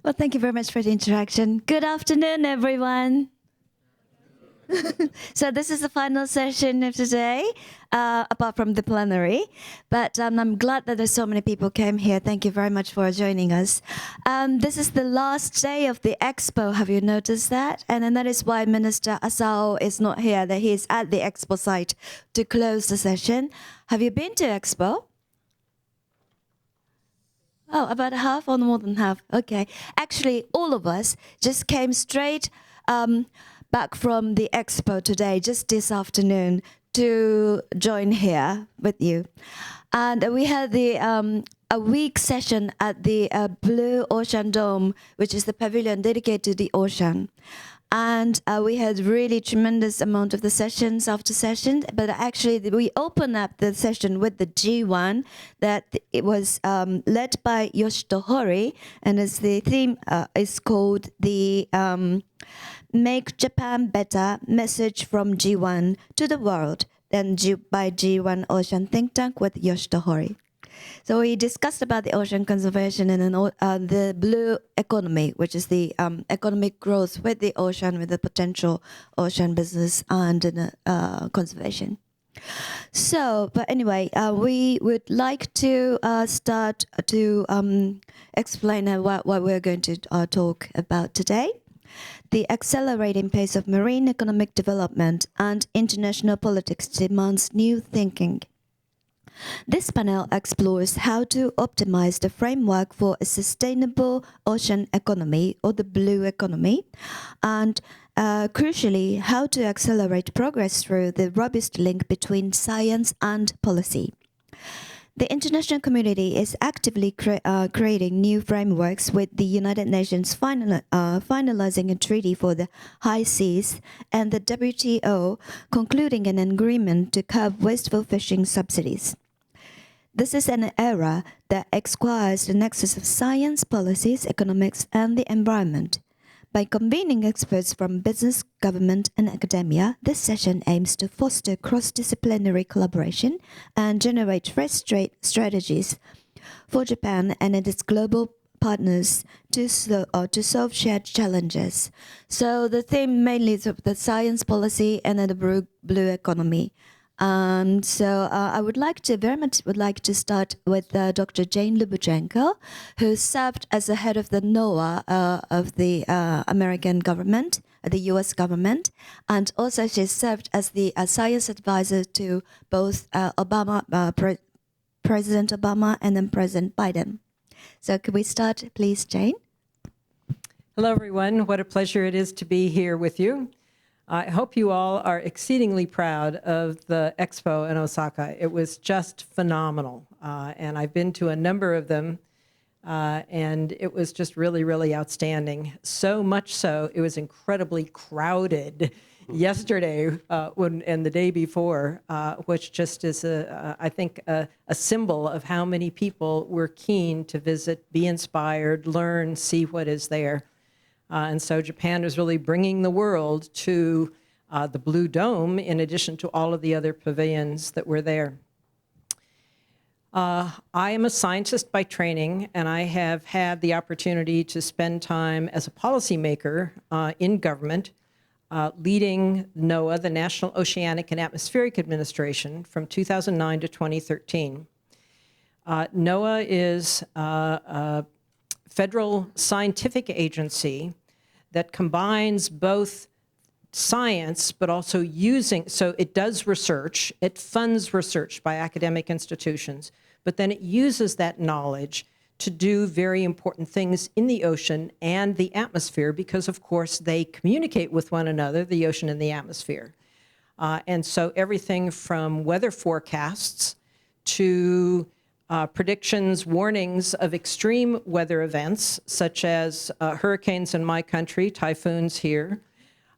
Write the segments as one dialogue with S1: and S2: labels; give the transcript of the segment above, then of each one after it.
S1: Well, thank you very much for the interaction. Good afternoon, everyone. So this is the final session of today, apart from the plenary. But I'm glad that there's so many people came here. Thank you very much for joining us. This is the last day of the expo. Have you noticed that? And then that is why Minister Asao is not here, that he is at the expo site to close the session. Have you been to expo? Oh, about half or more than half? Okay. Actually, all of us just came straight back from the expo today, just this afternoon, to join here with you. And we had a week session at the Blue Ocean Dome, which is the pavilion dedicated to the ocean. And we had really tremendous amount of the sessions after session, but actually we opened up the session with the G1 that it was led by Yoshito Hori, and the theme is called the Make Japan Better Message from G1 to the World, then by G1 Ocean Think Tank with Yoshito Hori. So we discussed about the ocean conservation and then the blue economy, which is the economic growth with the ocean, with the potential ocean business and conservation. So, but anyway, we would like to start to explain what we're going to talk about today. The accelerating pace of marine economic development and international politics demands new thinking. This panel explores how to optimize the framework for a sustainable ocean economy, or the blue economy, and crucially, how to accelerate progress through the robust link between science and policy. The international community is actively creating new frameworks, with the United Nations finalizing a treaty for the high seas and the WTO concluding an agreement to curb wasteful fishing subsidies. This is an era that requires the nexus of science, policies, economics, and the environment. By convening experts from business, government, and academia, this session aims to foster cross-disciplinary collaboration and generate fresh strategies for Japan and its global partners to solve shared challenges. So the theme mainly is the science, policy, and the blue economy. So I very much would like to start with Dr. Jane Lubchenco, who served as the head of the NOAA of the American government, the U.S. government, and also she served as the science advisor to both President Obama and then President Biden. So could we start, please, Jane?
S2: Hello, everyone. What a pleasure it is to be here with you. I hope you all are exceedingly proud of the expo in Osaka. It was just phenomenal. And I've been to a number of them, and it was just really, really outstanding. So much so, it was incredibly crowded yesterday and the day before, which just is, I think, a symbol of how many people were keen to visit, be inspired, learn, see what is there. And so Japan is really bringing the world to the Blue Dome, in addition to all of the other pavilions that were there. I am a scientist by training, and I have had the opportunity to spend time as a policymaker in government, leading NOAA, the National Oceanic and Atmospheric Administration, from 2009 to 2013. NOAA is a federal scientific agency that combines both science, but also so it does research, it funds research by academic institutions, but then it uses that knowledge to do very important things in the ocean and the atmosphere, because of course they communicate with one another, the ocean and the atmosphere. And so everything from weather forecasts to predictions, warnings of extreme weather events, such as hurricanes in my country, typhoons here,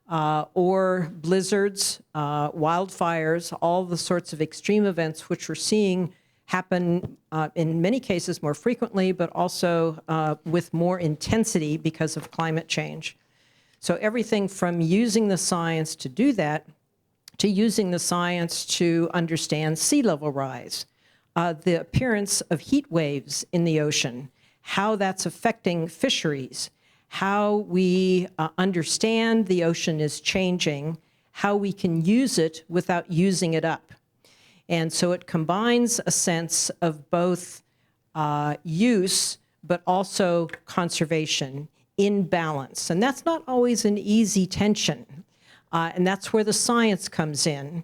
S2: or blizzards, wildfires, all the sorts of extreme events which we're seeing happen in many cases more frequently, but also with more intensity because of climate change. So everything from using the science to do that, to using the science to understand sea level rise, the appearance of heat waves in the ocean, how that's affecting fisheries, how we understand the ocean is changing, how we can use it without using it up. And so it combines a sense of both use, but also conservation in balance. And that's not always an easy tension. And that's where the science comes in.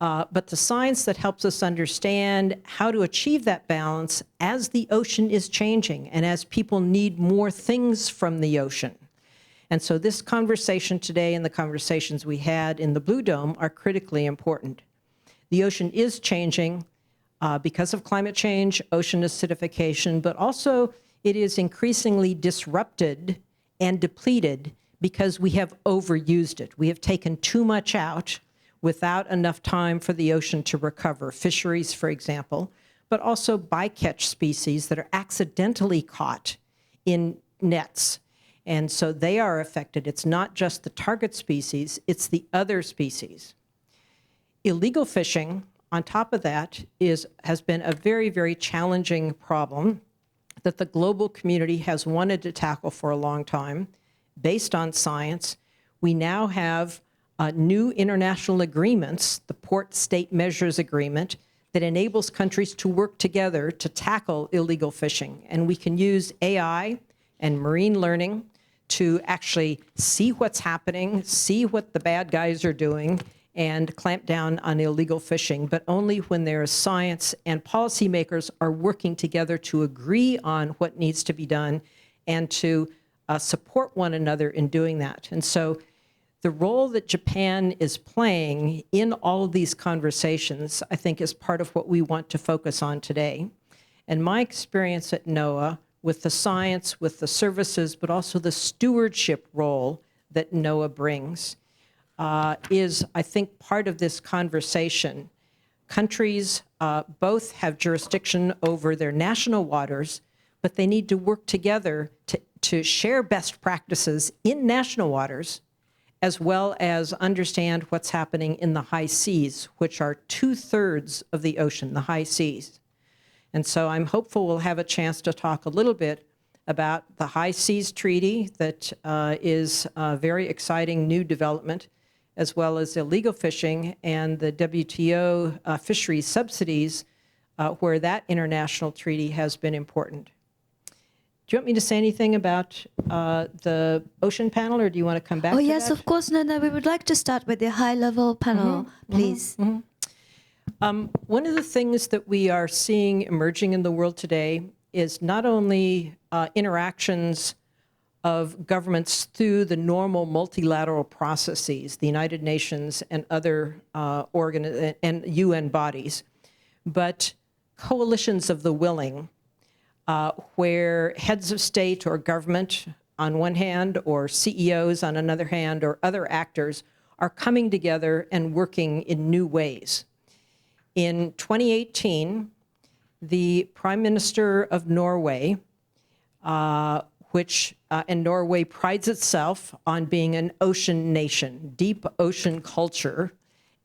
S2: But the science that helps us understand how to achieve that balance as the ocean is changing and as people need more things from the ocean. And so this conversation today and the conversations we had in the Blue Dome are critically important. The ocean is changing because of climate change, ocean acidification, but also it is increasingly disrupted and depleted because we have overused it. We have taken too much out without enough time for the ocean to recover. Fisheries, for example, but also bycatch species that are accidentally caught in nets. And so they are affected. It's not just the target species, it's the other species. Illegal fishing, on top of that, has been a very, very challenging problem that the global community has wanted to tackle for a long time. Based on science, we now have new international agreements, the Port State Measures Agreement, that enables countries to work together to tackle illegal fishing. And we can use AI and marine learning to actually see what's happening, see what the bad guys are doing, and clamp down on illegal fishing, but only when there is science and policymakers are working together to agree on what needs to be done and to support one another in doing that. And so the role that Japan is playing in all of these conversations, I think, is part of what we want to focus on today. And my experience at NOAA with the science, with the services, but also the stewardship role that NOAA brings is, I think, part of this conversation. Countries both have jurisdiction over their national waters, but they need to work together to share best practices in national waters, as well as understand what's happening in the high seas, which are 2/3 of the ocean, the high seas. And so I'm hopeful we'll have a chance to talk a little bit about the High Seas Treaty that is a very exciting new development, as well as illegal fishing and the WTO fisheries subsidies, where that international treaty has been important. Do you want me to say anything about the ocean panel, or do you want to come back to that?
S1: Oh, yes, of course. No, we would like to start with the high-level panel, please.
S2: One of the things that we are seeing emerging in the world today is not only interactions of governments through the normal multilateral processes, the United Nations and other and UN bodies, but coalitions of the willing, where heads of state or government on one hand, or CEOs on another hand, or other actors are coming together and working in new ways. In 2018, the Prime Minister of Norway, and Norway prides itself on being an ocean nation, deep ocean culture,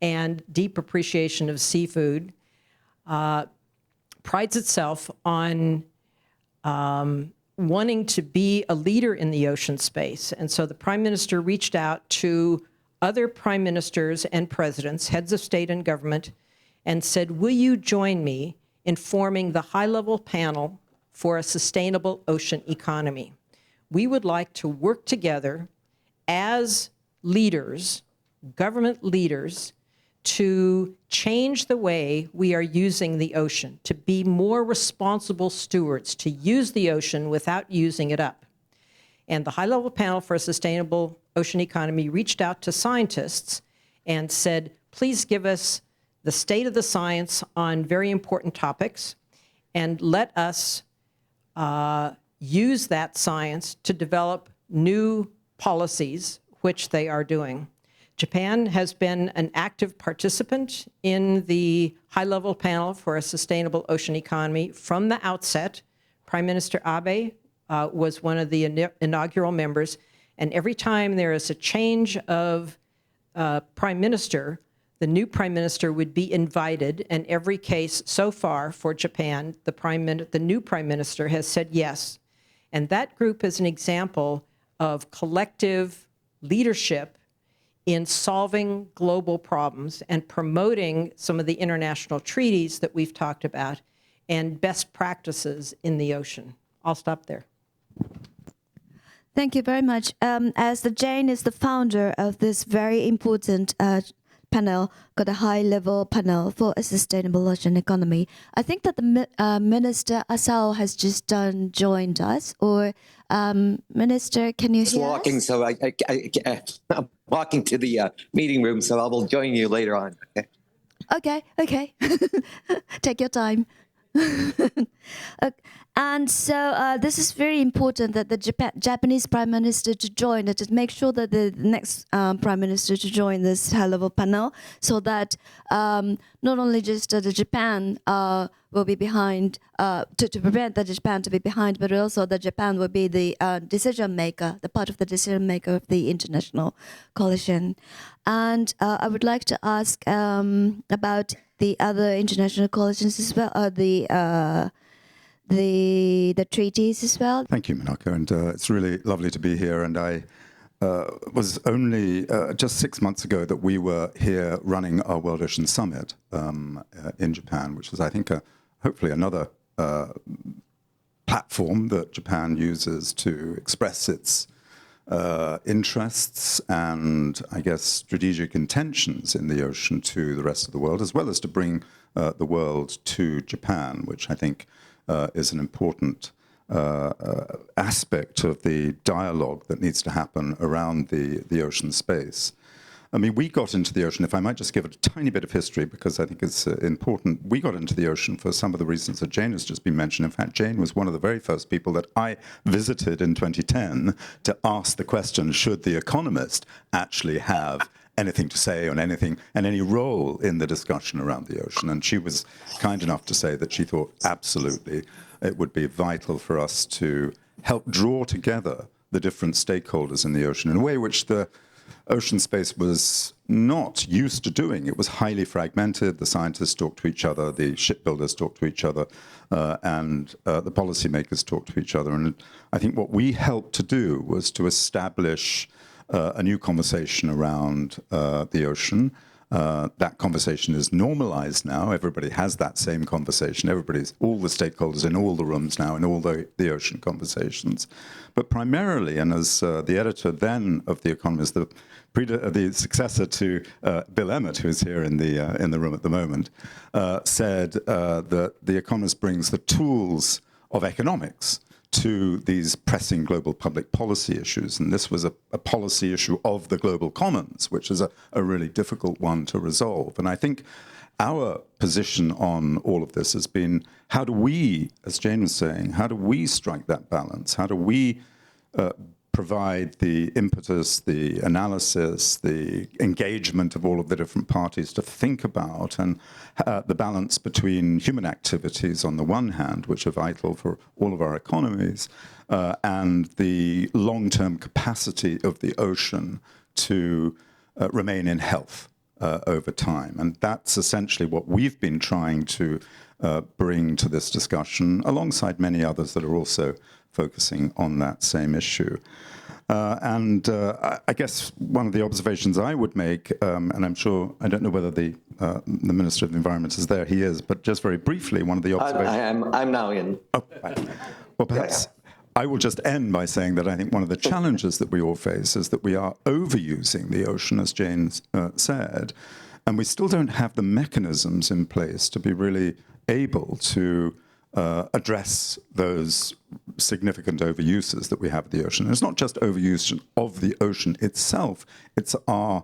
S2: and deep appreciation of seafood, prides itself on wanting to be a leader in the ocean space. And so the Prime Minister reached out to other prime ministers and presidents, heads of state and government, and said, will you join me in forming the high-level panel for a sustainable ocean economy? We would like to work together as leaders, government leaders, to change the way we are using the ocean, to be more responsible stewards, to use the ocean without using it up. And the high-level panel for a sustainable ocean economy reached out to scientists and said, please give us the state of the science on very important topics, and let us use that science to develop new policies, which they are doing. Japan has been an active participant in the high-level panel for a sustainable ocean economy from the outset. Prime Minister Abe was one of the inaugural members, and every time there is a change of prime minister, the new prime minister would be invited, and every case so far for Japan, the new prime minister has said yes. And that group is an example of collective leadership in solving global problems and promoting some of the international treaties that we've talked about and best practices in the ocean. I'll stop there.
S1: Thank you very much. As Jane is the founder of this very important panel, got a high-level panel for a sustainable ocean economy. I think that the Minister Asao has just joined us. Or Minister, can you hear
S3: walking,
S1: us?
S3: so I'm walking to the meeting room, so I will join you later on.
S1: Okay. Take your time. And so this is very important that the Japanese Prime Minister to join, to make sure that the next Prime Minister to join this high-level panel, so that not only just the Japan will be behind, to prevent the Japan to be behind, but also that Japan will be the decision maker, the part of the decision maker of the international coalition. And I would like to ask about the other international coalitions as well, the treaties as well.
S4: Thank you, Minako, and it's really lovely to be here. And I was only just 6 months ago that we were here running our World Ocean Summit in Japan, which is, I think, hopefully another platform that Japan uses to express its interests and, I guess, strategic intentions in the ocean to the rest of the world, as well as to bring the world to Japan, which I think is an important aspect of the dialogue that needs to happen around the ocean space. I mean, we got into the ocean, if I might just give it a tiny bit of history, because I think it's important. We got into the ocean for some of the reasons that Jane has just been mentioned. In fact, Jane was one of the very first people that I visited in 2010 to ask the question, should The Economist actually have anything to say on anything and any role in the discussion around the ocean? And she was kind enough to say that she thought absolutely it would be vital for us to help draw together the different stakeholders in the ocean in a way which the ocean space was not used to doing. It was highly fragmented. The scientists talked to each other, the shipbuilders talked to each other, and the policymakers talked to each other. And I think what we helped to do was to establish a new conversation around the ocean. That conversation is normalized now. Everybody has that same conversation. All the stakeholders in all the rooms now in all the ocean conversations. But primarily, and as the editor then of The Economist, the successor to Bill Emmett, who is here in the room at the moment, said that The Economist brings the tools of economics to these pressing global public policy issues. And this was a policy issue of the global commons, which is a really difficult one to resolve. And I think our position on all of this has been, how do we, as Jane was saying, how do we strike that balance? How do we provide the impetus, the analysis, the engagement of all of the different parties to think about and the balance between human activities on the one hand, which are vital for all of our economies, and the long-term capacity of the ocean to remain in health over time. And that's essentially what we've been trying to bring to this discussion, alongside many others that are also focusing on that same issue. I guess one of the observations I would make, and I'm sure, I don't know whether the Minister of the Environment is there, he is, but just very briefly, one of the observations...
S3: I'm now in.
S4: Oh, right. Well, perhaps I will just end by saying that I think one of the challenges that we all face is that we are overusing the ocean, as Jane said, and we still don't have the mechanisms in place to be really able to address those significant overuses that we have of the ocean. And it's not just overuse of the ocean itself, it's our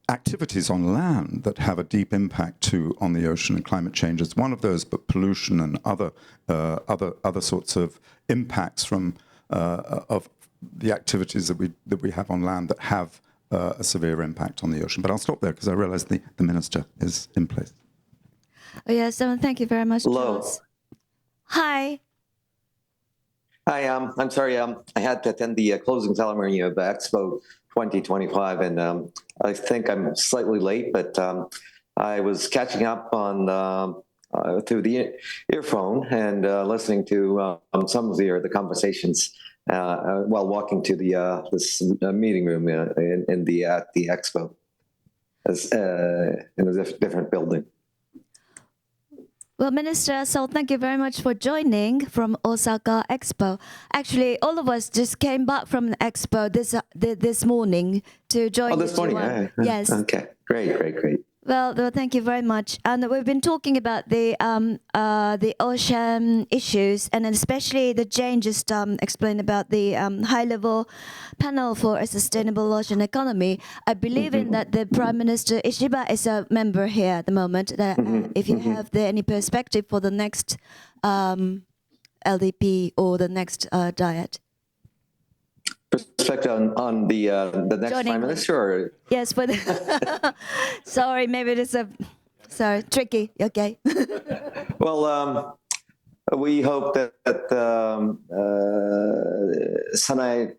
S4: activities on land that have a deep impact too on the ocean, and climate change is one of those, but pollution and other sorts of impacts from of the activities that we have on land that have a severe impact on the ocean. But I'll stop there because I realize the Minister is in place.
S1: Oh, yes, thank you very much, Charles. Hi.
S3: Hi, I'm sorry, I had to attend the closing ceremony of Expo 2025, and I think I'm slightly late, but I was catching up on through the earphone and listening to some of the conversations while walking to the this meeting room at the expo, as in a different building.
S1: Well, Minister, so thank you very much for joining from Osaka Expo. Actually, all of us just came back from the expo this morning to join.
S3: Oh, this morning,
S1: yes.
S3: Okay, great.
S1: Well, thank you very much. And we've been talking about the ocean issues, and especially the Jane just explained about the high-level panel for a sustainable ocean economy. I believe in that the Prime Minister Ishiba is a member here at the moment. That, if you have any perspective for the next LDP or the next diet.
S3: Perspective on the next
S1: Joining
S3: Prime Minister? Or?
S1: Yes, but sorry, maybe it is tricky. Okay.
S3: Well, we hope that Sanae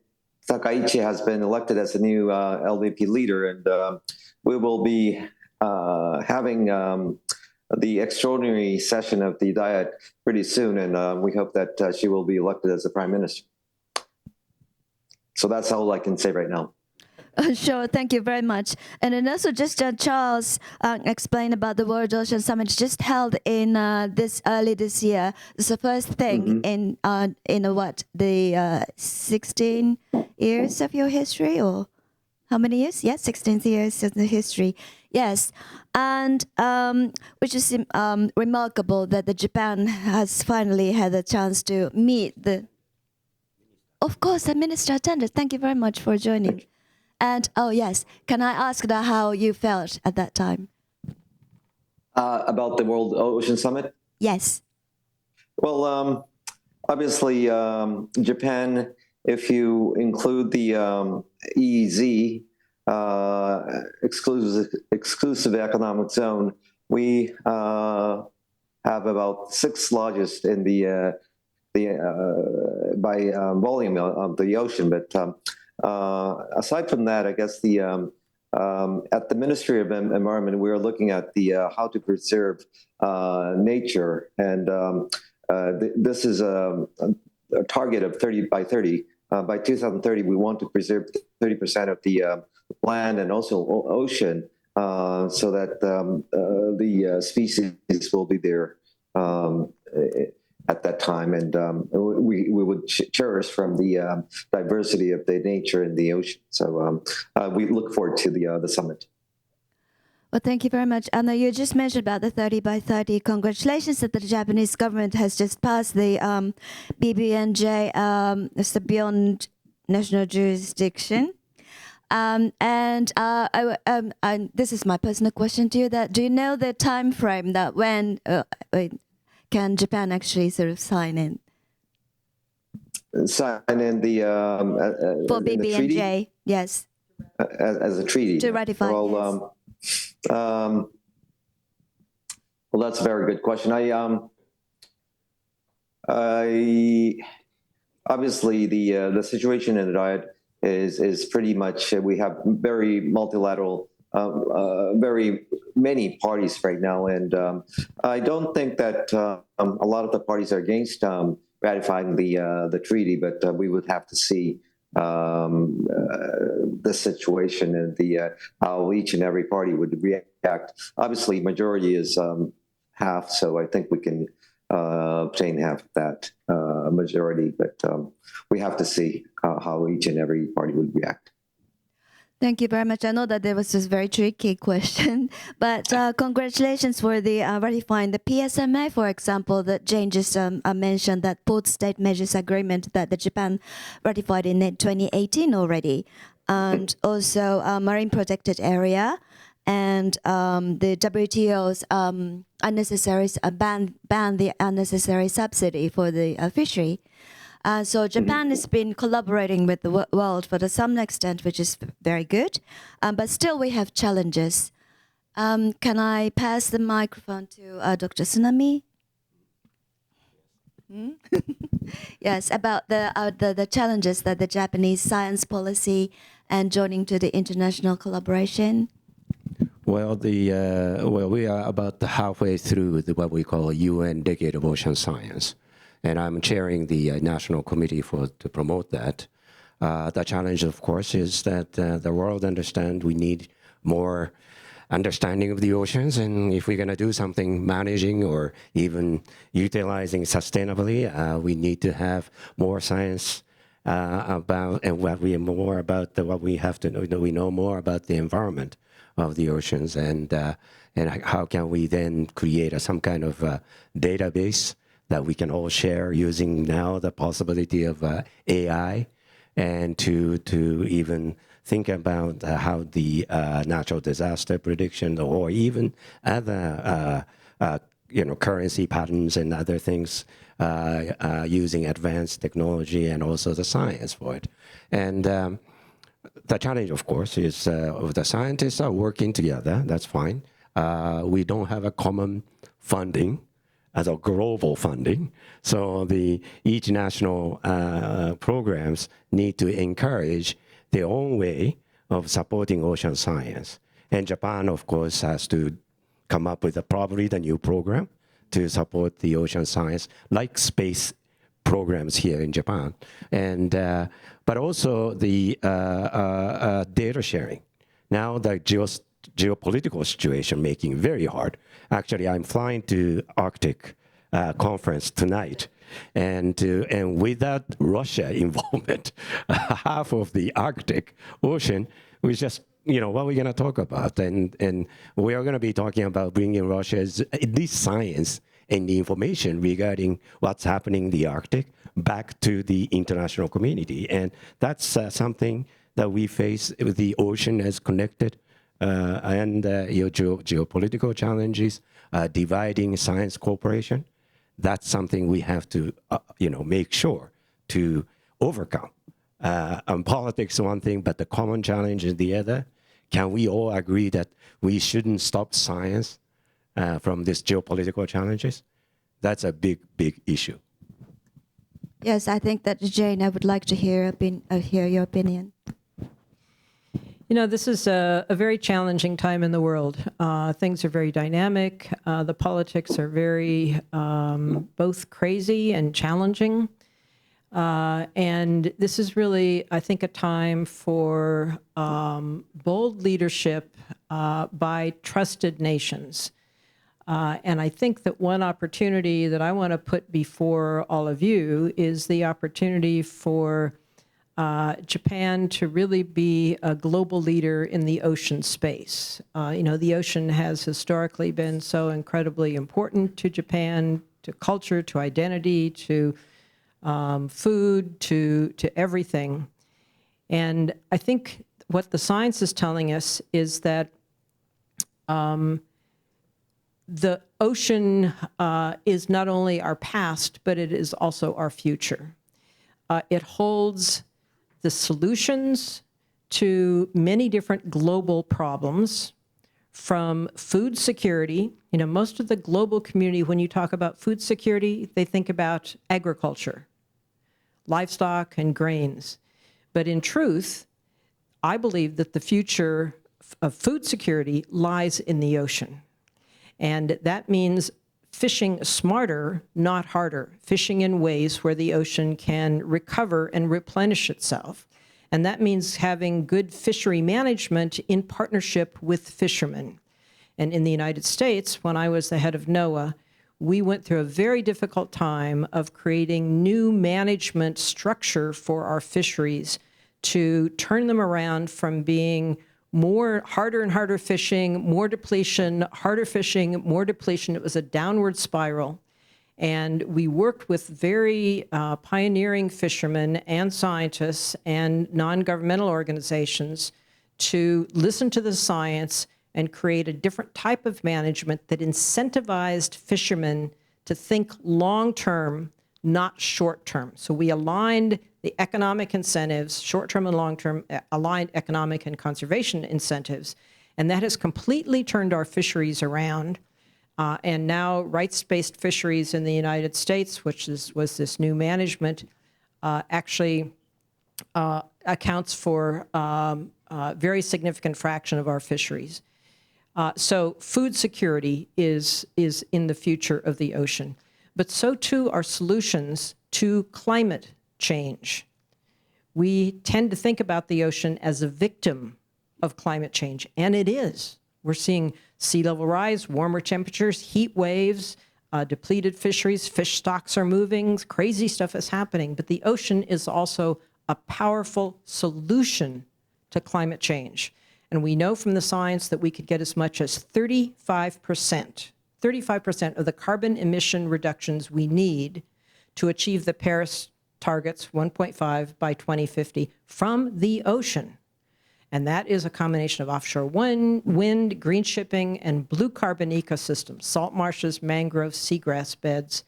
S3: Takaichi has been elected as the new LDP leader, and we will be having the extraordinary session of the Diet pretty soon, and we hope that she will be elected as the Prime Minister. So that's all I can say right now.
S1: Sure, thank you very much. And then also just Charles explained about the World Ocean Summit just held in early this year. It's the first thing in what, the 16 years of your history, or how many years? Yes, 16 years of the history. Yes, and which is remarkable that the Japan has finally had a chance to meet the. Of course, the minister attended. Thank you very much for joining. And, oh, yes, can I ask how you felt at that time?
S3: About the World Ocean Summit?
S1: Yes.
S3: Well, obviously, Japan, if you include the EEZ, exclusive economic zone, we have about 6th largest in the by volume of the ocean. But aside from that, I guess at the Ministry of Environment, we are looking at how to preserve nature, and this is a target of 30 by 30. By 2030, we want to preserve 30% of the land and also ocean, so that the species will be there at that time, and we would cherish from the diversity of the nature in the ocean. So we look forward to the summit.
S1: Well, thank you very much. Anna, you just mentioned about the 30 by 30. Congratulations that the Japanese government has just passed the BBNJ, it's the Beyond National Jurisdiction. And this is my personal question to you. That do you know the time frame that when can Japan actually sort of sign in?
S3: Sign in the
S1: for BBNJ, yes.
S3: As a treaty.
S1: To ratify,
S3: well,
S1: yes.
S3: Well, that's a very good question. I obviously the situation in the Diet is pretty much we have very multilateral. Very many parties right now, and I don't think that a lot of the parties are against ratifying the treaty, but we would have to see the situation and how each and every party would react. Obviously, majority is half, so I think we can obtain half of that majority, but we have to see how each and every party would react.
S1: Thank you very much. I know that there was this very tricky question, but congratulations for the ratifying the PSMA, for example, that Jane just mentioned, that Port State Measures Agreement that the Japan ratified in 2018 already, and also Marine Protected Area, and the WTO's unnecessary ban the unnecessary subsidy for the fishery. So Japan has been collaborating with the world to some extent, which is very good. But still we have challenges. Can I pass the microphone to Dr. Tsunami? Yes, about the challenges that the Japanese science policy and joining to the international collaboration.
S5: Well, we are about halfway through what we call UN Decade of Ocean Science, and I'm chairing the National Committee to promote that. The challenge, of course, is that the world understands we need more understanding of the oceans, and if we're going to do something managing or even utilizing sustainably, we need to have more science about and what we have to know. We know more about the environment of the oceans, and how can we then create some kind of database that we can all share using now the possibility of AI, and to even think about how the natural disaster prediction or even other currency patterns and other things using advanced technology and also the science for it. And the challenge, of course, is the scientists are working together. That's fine. We don't have a common funding as a global funding. So each national programs need to encourage their own way of supporting ocean science. And Japan, of course, has to come up with probably the new program to support the ocean science, like space programs here in Japan. And but also the data sharing. Now the geopolitical situation making very hard. Actually, I'm flying to Arctic conference tonight, and without Russia involvement, half of the Arctic Ocean was just, what we're going to talk about, and we are going to be talking about bringing Russia's at least science and the information regarding what's happening in the Arctic back to the international community, and that's something that we face with the ocean as connected. And geopolitical challenges, dividing science cooperation, that's something we have to, make sure to overcome. Politics is one thing, but the common challenge is the other. Can we all agree that we shouldn't stop science from these geopolitical challenges? That's a big, big issue.
S1: Yes, I think that, Jane, I would like to hear your opinion.
S2: This is a very challenging time in the world. Things are very dynamic. The politics are very both crazy and challenging. And this is really, I think, a time for bold leadership by trusted nations. And I think that one opportunity that I want to put before all of you is the opportunity for Japan to really be a global leader in the ocean space. The ocean has historically been so incredibly important to Japan, to culture, to identity, to food, to everything. And I think what the science is telling us is that the ocean is not only our past, but it is also our future. It holds the solutions to many different global problems, from food security. Most of the global community, when you talk about food security, they think about agriculture, livestock and grains. But in truth, I believe that the future of food security lies in the ocean. And that means fishing smarter, not harder, fishing in ways where the ocean can recover and replenish itself. And that means having good fishery management in partnership with fishermen. And in the United States, when I was the head of NOAA, we went through a very difficult time of creating new management structure for our fisheries to turn them around from being harder and harder fishing, more depletion, harder fishing, more depletion. It was a downward spiral. And we worked with very pioneering fishermen and scientists and non-governmental organizations to listen to the science and create a different type of management that incentivized fishermen to think long-term, not short-term. So we aligned the economic incentives, short-term and long-term, aligned economic and conservation incentives. And that has completely turned our fisheries around. And now rights-based fisheries in the United States, which was this new management, actually accounts for a very significant fraction of our fisheries. So food security is in the future of the ocean. But so too are solutions to climate change. We tend to think about the ocean as a victim of climate change, and it is. We're seeing sea level rise, warmer temperatures, heat waves, depleted fisheries, fish stocks are moving, crazy stuff is happening. But the ocean is also a powerful solution to climate change. And we know from the science that we could get as much as 35% of the carbon emission reductions we need to achieve the Paris targets 1.5 by 2050 from the ocean. And that is a combination of offshore wind, green shipping, and blue carbon ecosystems, salt marshes, mangroves, seagrass beds,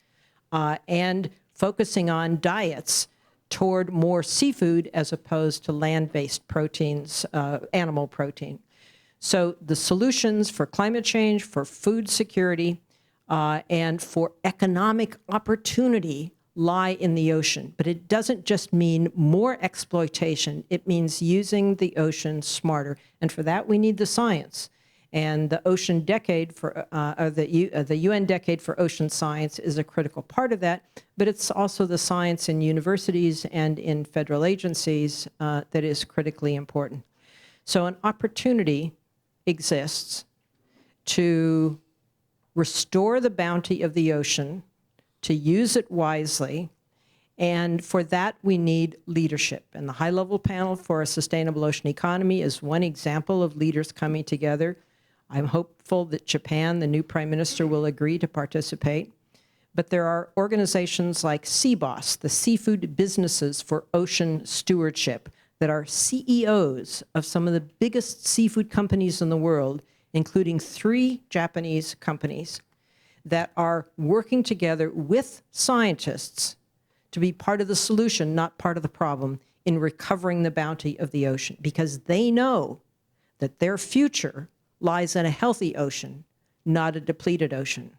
S2: and focusing on diets toward more seafood as opposed to land-based proteins, animal protein. So the solutions for climate change, for food security, and for economic opportunity lie in the ocean. But it doesn't just mean more exploitation. It means using the ocean smarter. And for that, we need the science. And the Ocean Decade for, the UN Decade for Ocean Science is a critical part of that. But it's also the science in universities and in federal agencies that is critically important. So an opportunity exists to restore the bounty of the ocean, to use it wisely, and for that we need leadership. And the high-level panel for a sustainable ocean economy is one example of leaders coming together. I'm hopeful that Japan, the new prime minister, will agree to participate. But there are organizations like CBOS, the Seafood Businesses for Ocean Stewardship, that are CEOs of some of the biggest seafood companies in the world, including 3 Japanese companies, that are working together with scientists to be part of the solution, not part of the problem, in recovering the bounty of the ocean, because they know that their future lies in a healthy ocean, not a depleted ocean.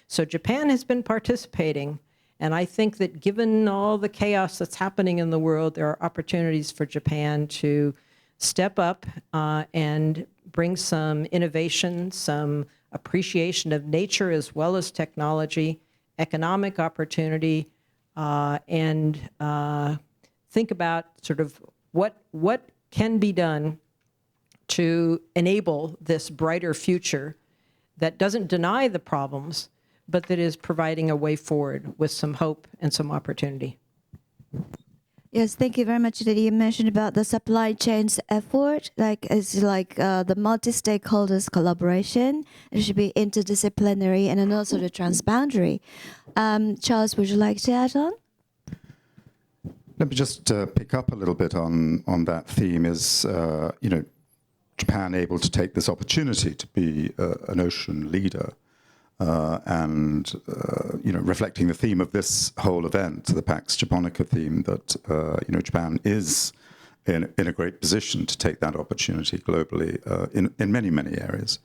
S2: So Japan has been participating, and I think that given all the chaos that's happening in the world, there are opportunities for Japan to step up and bring some innovation, some appreciation of nature as well as technology, economic opportunity, and think about sort of what can be done to enable this brighter future that doesn't deny the problems, but that is providing a way forward with some hope and some opportunity.
S1: Yes, thank you very much. That you mentioned about the supply chains effort, it's like the multi-stakeholders collaboration. It should be interdisciplinary and then also the transboundary. Charles, would you like to add on?
S4: Let me just pick up a little bit on that theme. Is Japan able to take this opportunity to be an ocean leader? And reflecting the theme of this whole event, the Pax Japonica theme, that Japan is in a great position to take that opportunity globally in many, many areas.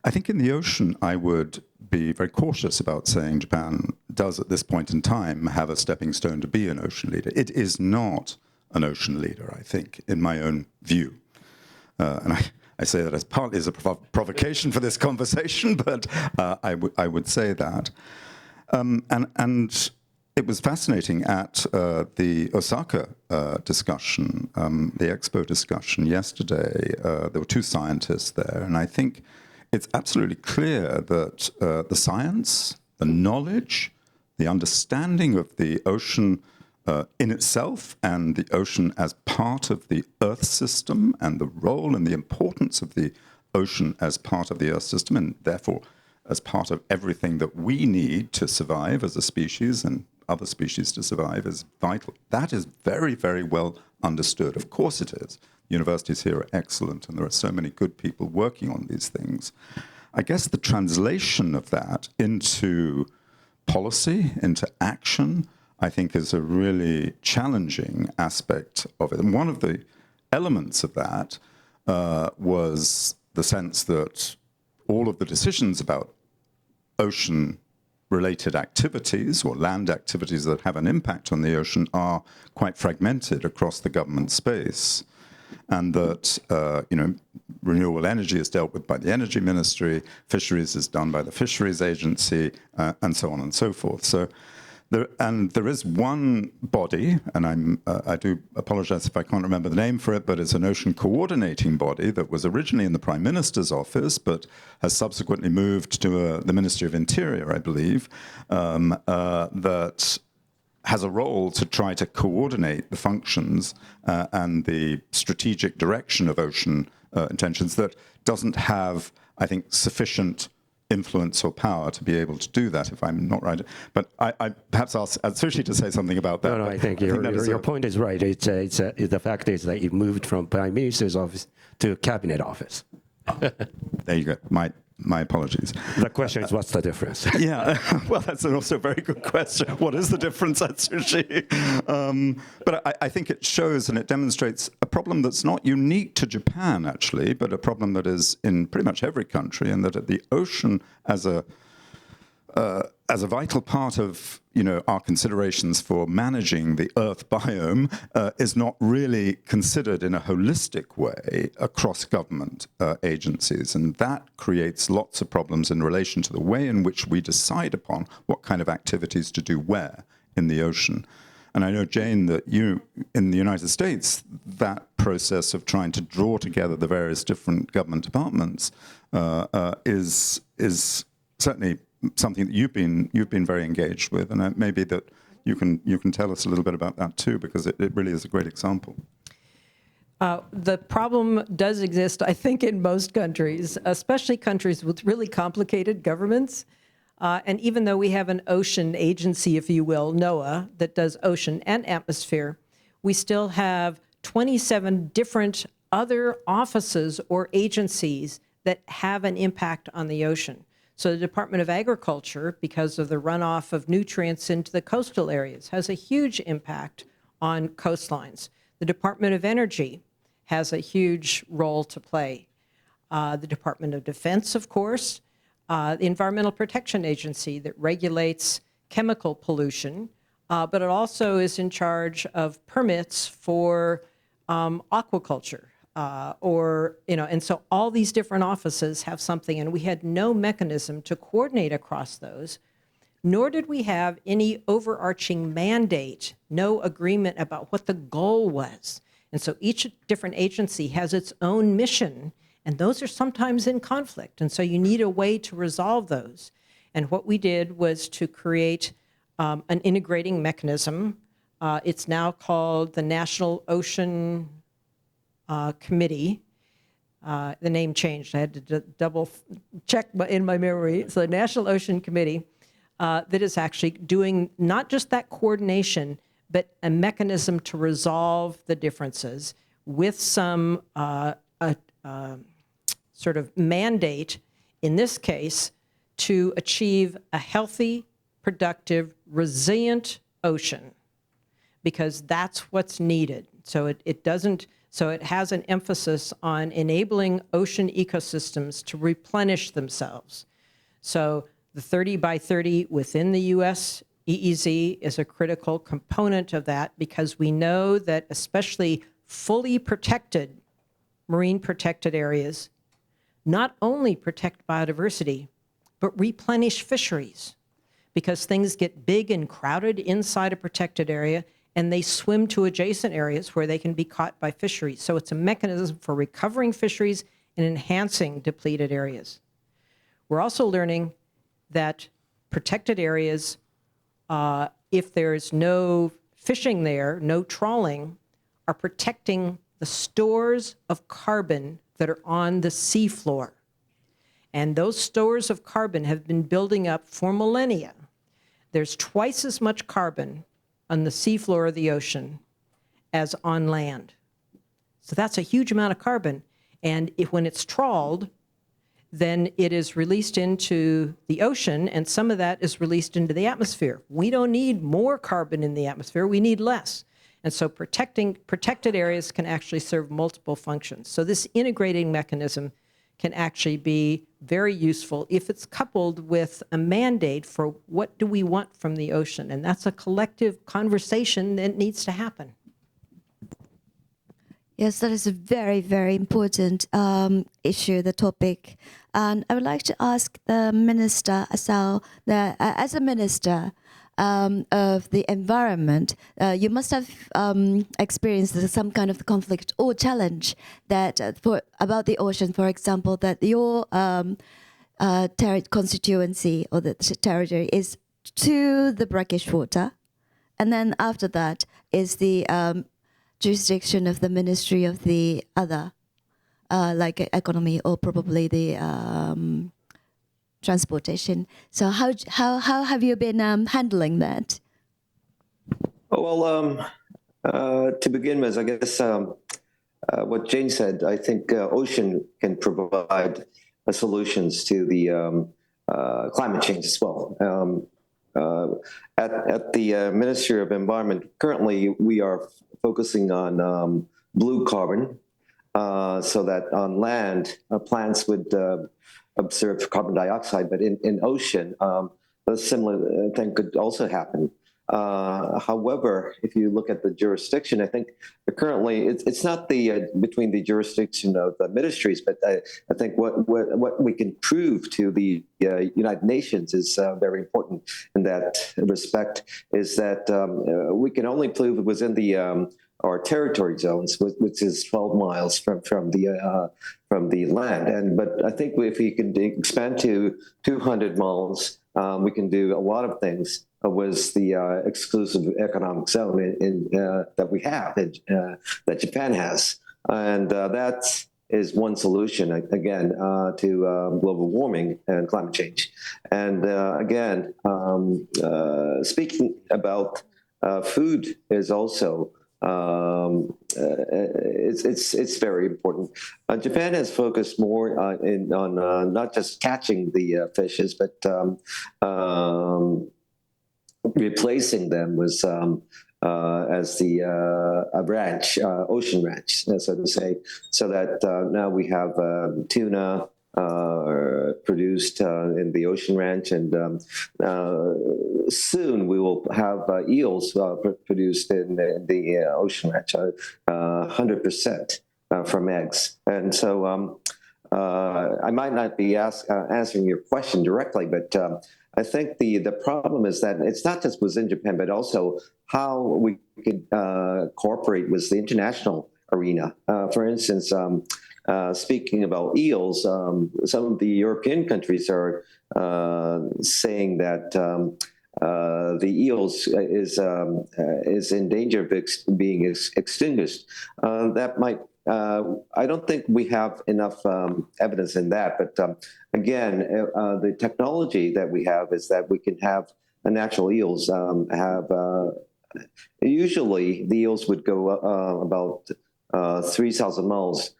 S4: I think in the ocean, I would be very cautious about saying Japan does at this point in time have a stepping stone to be an ocean leader. It is not an ocean leader, I think, in my own view. And I say that as partly as a provocation for this conversation, but I would say that. And it was fascinating at the Osaka discussion, the Expo discussion yesterday. There were 2 scientists there, and I think it's absolutely clear that the science, the knowledge, the understanding of the ocean in itself and the ocean as part of the Earth system and the role and the importance of the ocean as part of the Earth system and therefore as part of everything that we need to survive as a species and other species to survive is vital. That is very, very well understood. Of course it is. Universities here are excellent and there are so many good people working on these things. I guess the translation of that into policy, into action, I think is a really challenging aspect of it. And one of the elements of that was the sense that all of the decisions about ocean-related activities or land activities that have an impact on the ocean are quite fragmented across the government space. and that renewable energy is dealt with by the Energy Ministry, fisheries is done by the Fisheries Agency, and so on and so forth. So, there is one body, and I do apologize if I can't remember the name for it, but it's an ocean coordinating body that was originally in the Prime Minister's office, but has subsequently moved to the Ministry of Interior, I believe, that has a role to try to coordinate the functions and the strategic direction of ocean intentions that doesn't have, I think, sufficient influence or power to be able to do that, if I'm not right. But I perhaps ask Sushi to say something about that.
S5: No, I think your point is right. The fact is that it moved from Prime Minister's office to Cabinet office.
S4: There you go. My apologies.
S5: The question is, what's the difference?
S4: Yeah, well, that's also a very good question. What is the difference at Sushi? But I think it shows and it demonstrates a problem that's not unique to Japan, actually, but a problem that is in pretty much every country, and that the ocean as a vital part of our considerations for managing the Earth biome is not really considered in a holistic way across government agencies, and that creates lots of problems in relation to the way in which we decide upon what kind of activities to do where in the ocean. And I know, Jane, that you, in the United States, that process of trying to draw together the various different government departments is certainly something that you've been very engaged with, and maybe that you can tell us a little bit about that too, because it really is a great example.
S2: The problem does exist, I think, in most countries, especially countries with really complicated governments. And even though we have an ocean agency, if you will, NOAA, that does ocean and atmosphere, we still have 27 different other offices or agencies that have an impact on the ocean. So the Department of Agriculture, because of the runoff of nutrients into the coastal areas, has a huge impact on coastlines. The Department of Energy has a huge role to play. The Department of Defense, of course, the Environmental Protection Agency that regulates chemical pollution, but it also is in charge of permits for aquaculture. And so all these different offices have something, and we had no mechanism to coordinate across those, nor did we have any overarching mandate, no agreement about what the goal was. And so each different agency has its own mission, and those are sometimes in conflict. And so you need a way to resolve those. And what we did was to create an integrating mechanism. It's now called the National Ocean Committee. The name changed. I had to double check in my memory. So the National Ocean Committee that is actually doing not just that coordination, but a mechanism to resolve the differences with some sort of mandate, in this case, to achieve a healthy, productive, resilient ocean, because that's what's needed. So it has an emphasis on enabling ocean ecosystems to replenish themselves. So the 30 by 30 within the U.S. EEZ is a critical component of that, because we know that especially fully protected, marine protected areas not only protect biodiversity, but replenish fisheries, because things get big and crowded inside a protected area, and they swim to adjacent areas where they can be caught by fisheries. So it's a mechanism for recovering fisheries and enhancing depleted areas. We're also learning that protected areas, if there's no fishing there, no trawling, are protecting the stores of carbon that are on the seafloor. And those stores of carbon have been building up for millennia. There's twice as much carbon on the seafloor of the ocean as on land. So that's a huge amount of carbon. And when it's trawled, then it is released into the ocean, and some of that is released into the atmosphere. We don't need more carbon in the atmosphere, we need less. And so protected areas can actually serve multiple functions. So this integrating mechanism can actually be very useful if it's coupled with a mandate for what do we want from the ocean. And that's a collective conversation that needs to happen.
S1: Yes, that is a very, very important issue, the topic. And I would like to ask the Minister, Asao, that as a Minister of the Environment, you must have experienced some kind of conflict or challenge that about the ocean, for example, that your constituency or the territory is to the brackish water. And then after that is the jurisdiction of the Ministry of the other, like economy or probably the transportation. So how have you been handling that?
S3: Well, to begin with, I guess what Jane said, I think ocean can provide solutions to the climate change as well. At the Ministry of Environment, currently we are focusing on blue carbon, so that on land, plants would observe carbon dioxide, but in ocean, a similar thing could also happen. However, if you look at the jurisdiction, I think currently it's not the between the jurisdiction of the ministries, but I think what we can prove to the United Nations is very important in that respect. Is that we can only prove it was in the our territory zones, which is 12 miles from the land. But I think if we can expand to 200 miles, we can do a lot of things. Was the exclusive economic zone that we have, that Japan has. And that is one solution, again, to global warming and climate change. And again, speaking about food is also, it's very important. Japan has focused more on not just catching the fishes, but replacing them was as the ranch, ocean ranch, so to say, so that now we have tuna produced in the ocean ranch, and soon we will have eels produced in the ocean ranch, 100% from eggs. And so I might not be answering your question directly, but I think the problem is that it's not just within Japan, but also how we could cooperate with the international arena. For instance, speaking about eels, some of the European countries are saying that the eels is in danger of being extinguished. That might. I don't think we have enough evidence in that, but again, the technology that we have is that we can have natural eels usually the eels would go about 3,000 miles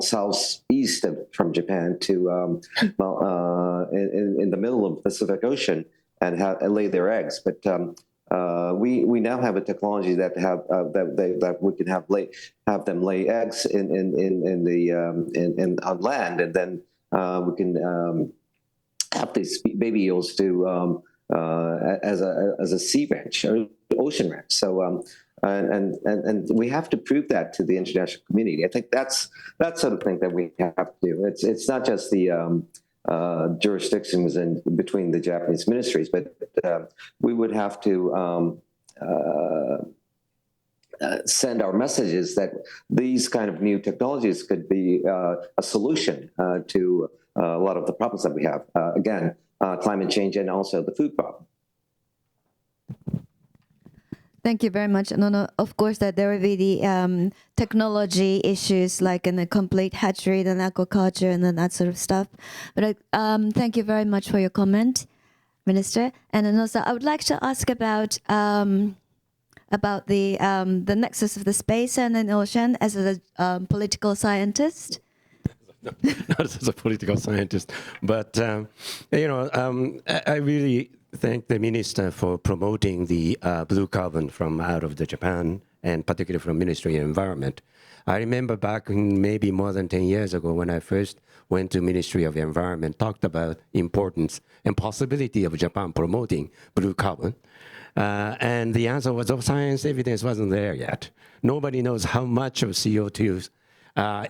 S3: southeast from Japan to in the middle of the Pacific Ocean and lay their eggs. But we now have a technology that we can have them lay eggs on land, and then we can have these baby eels do as a sea ranch or ocean ranch. So and we have to prove that to the international community. I think that's sort of thing that we have to do. It's not just the jurisdiction was in between the Japanese ministries, but we would have to send our messages that these kind of new technologies could be a solution to a lot of the problems that we have. Again, climate change and also the food problem.
S1: Thank you very much. No, of course that there will be the technology issues like in the complete hatchery and aquaculture and then that sort of stuff. But thank you very much for your comment, Minister. And then also I would like to ask about the nexus of the space and the ocean as a political scientist.
S5: Not as a political scientist, but I really thank the minister for promoting the blue carbon from out of the Japan, and particularly from Ministry of Environment. I remember back maybe more than 10 years ago when I first went to Ministry of Environment, talked about importance and possibility of Japan promoting blue carbon. And the answer was, oh, science evidence wasn't there yet. Nobody knows how much of CO2